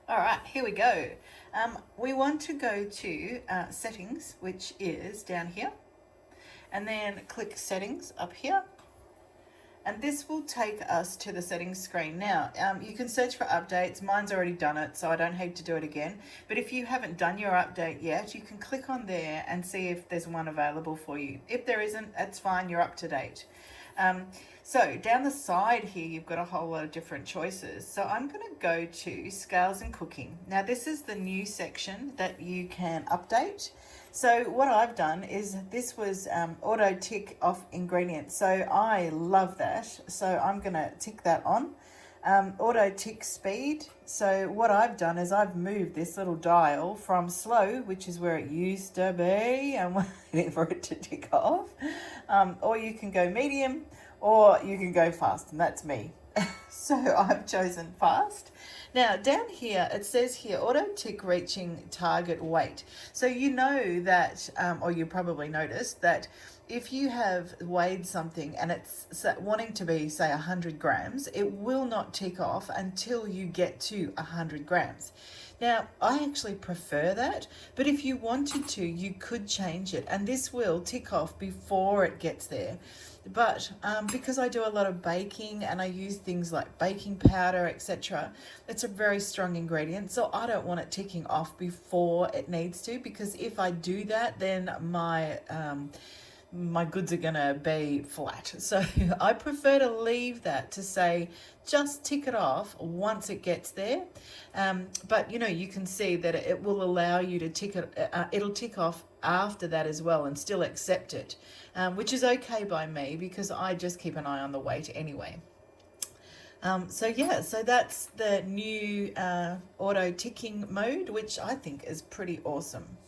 All right, here we go. We want to go to settings, which is down here, and then click settings up here. And this will take us to the settings screen. Now, you can search for updates. Mine's already done it, so I don't have to do it again. But if you haven't done your update yet, you can click on there and see if there's one available for you. If there isn't, that's fine, you're up to date. So down the side here, you've got a whole lot of different choices. So I'm going to go to scales and cooking. Now this is the new section that you can update. So what I've done is this was auto tick off ingredients. So I love that. So I'm going to tick that on. Auto tick speed. So what I've done is I've moved this little dial from slow, which is where it used to be, and waiting for it to tick off. Or you can go medium, or you can go fast, and that's me. So I've chosen fast. Now down here, it says here, auto tick reaching target weight. So you know that, or you probably noticed that if you have weighed something and it's wanting to be, say, 100 grams, it will not tick off until you get to 100 grams. Now, I actually prefer that, but if you wanted to, you could change it, and this will tick off before it gets there. But because I do a lot of baking and I use things like baking powder, etc., it's a very strong ingredient, so I don't want it ticking off before it needs to, because if I do that, then my goods are gonna be flat. So I prefer to leave that to say just tick it off once it gets there. But you know, you can see that it will allow you to tick it, it'll tick off after that as well and still accept it, which is okay by me because I just keep an eye on the weight anyway. So yeah, so that's the new auto ticking mode, which I think is pretty awesome.